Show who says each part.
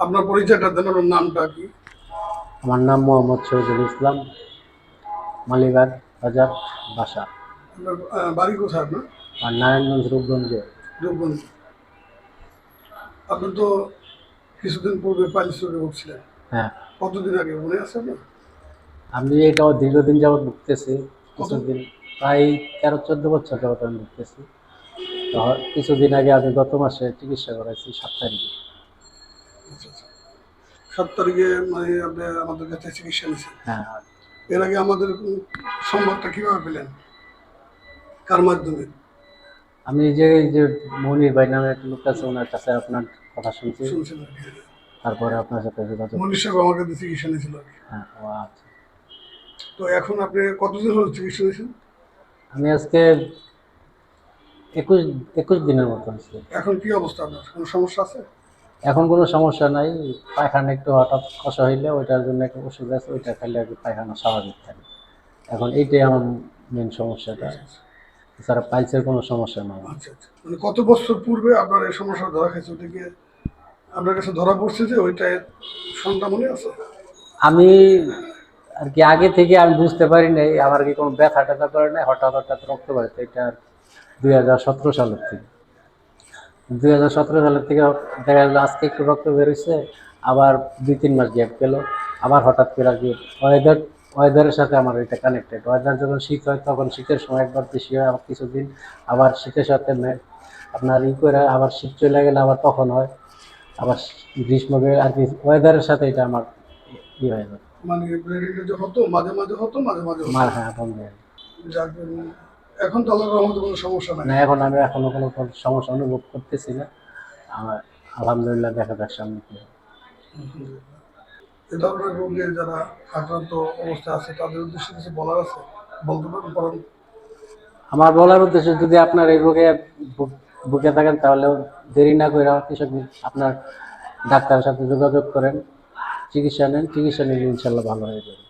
Speaker 1: আপনার পরিচয়টা দেন, আপনার নামটা কি?
Speaker 2: আমার নাম মোহাম্মদ শহীদুল ইসলাম, মালিবাগ বাজার বাসা।
Speaker 1: আপনার বাড়ি কোথায় আপনার?
Speaker 2: আর নারায়ণগঞ্জ রূপগঞ্জে।
Speaker 1: রূপগঞ্জ। আপনি তো কিছুদিন পূর্বে পাইলস রোগে ভুগছিলেন,
Speaker 2: হ্যাঁ,
Speaker 1: কতদিন আগে মনে আছে আপনার?
Speaker 2: আমি এটাও দীর্ঘদিন যাবৎ ভুগতেছি।
Speaker 1: কত?
Speaker 2: কিছুদিন প্রায় 13-14 বছর যাবৎ আমি ভুগতেছি। তো কিছুদিন আগে আমি গত মাসে চিকিৎসা করাইছি 7 তারিখে।
Speaker 1: আচ্ছা আচ্ছা, 7 তারিখে মানে আপনি আমাদের কাছে চিকিৎসা নিয়েছেন।
Speaker 2: হ্যাঁ,
Speaker 1: এর আগে আমাদের সংবাদটা কিভাবে পেলেন, কার মাধ্যমে
Speaker 2: আমি এই যে মনির ভাই নামে একটা লোক আছে, ওনার কাছে আপনার কথা শুনছি,
Speaker 1: শুনছেন আর কি?
Speaker 2: তারপরে আপনার সাথে যোগাযোগ।
Speaker 1: মনীষ সাহেব আমার কাছে চিকিৎসা নিয়েছিল আর কি।
Speaker 2: হ্যাঁ, ও আচ্ছা।
Speaker 1: তো এখন আপনি কতদিন হলো চিকিৎসা নিয়েছেন?
Speaker 2: আমি আজকে 21 দিনের মতো হয়েছে।
Speaker 1: এখন কি অবস্থা, আপনার কোনো সমস্যা আছে?
Speaker 2: এখন কোনো সমস্যা নাই। পায়খানা একটু হঠাৎ কষা হইলে ওইটার জন্য একটা ওষুধ আছে, ওইটা খাইলে আর কি পায়খানা স্বাভাবিক থাকে। এখন এইটাই আমার মেন সমস্যাটা, এছাড়া পাইলসের কোনো সমস্যা নাই।
Speaker 1: আচ্ছা আচ্ছা, মানে কত বছর পূর্বে আপনার এই সমস্যা ধরা খেয়েছে, ওটা কি আপনার কাছে ধরা পড়ছে যে ওইটাই সন্ধ্যা মনে আছে?
Speaker 2: আমি আর কি আগে থেকে আমি বুঝতে পারি নাই, আমার কি কোনো ব্যথা ট্যাথা করে নাই, হঠাৎ হঠাৎ রক্ত বাড়ছে। এটা 2017 সালের থেকে। 2017 সালের থেকে দেখা গেলো আজকে একটু রক্ত বেরোচ্ছে, আবার 2-3 মাস গ্যাপ গেল, আবার হঠাৎ করে আর কি ওয়েদারের সাথে আমার এটা কানেক্টেড। ওয়েদার যখন শীত হয় তখন শীতের সময় একবার বেশি হয়, আবার কিছুদিন আবার শীতের সাথে আপনার করে আবার শীত চলে গেলে আবার তখন হয়, আবার গ্রীষ্মকে আর কি ওয়েদারের সাথে এটা আমার হয়ে যায়।
Speaker 1: মানে ব্লিডিংটা যে হতো মাঝে মাঝে হতো, মাঝে মাঝে হতো।
Speaker 2: হ্যাঁ, বন্ধ হয়ে যায়।
Speaker 1: যাক, এখন তো আল্লাহর রহমতে কোনো সমস্যা নাই।
Speaker 2: না, এখন আমি এখনো কোনো সমস্যা অনুভব করতেছি না। আমার আলহামদুলিল্লাহ, দেখা যাক সামনে কি হয়।
Speaker 1: আলহামদুলিল্লাহ। এ ধরনের রোগে যারা আক্রান্ত অবস্থায় আছে তাদের উদ্দেশ্যে কিছু বলার আছে, বলতে পারেন?
Speaker 2: আমার বলার উদ্দেশ্য, যদি আপনার এই রোগে ভুগে থাকেন তাহলে দেরি না করে কৃষক আপনার ডাক্তারের সাথে যোগাযোগ করেন, চিকিৎসা নেন, চিকিৎসা নিলে ইনশাল্লাহ ভালো হয়ে যাবে।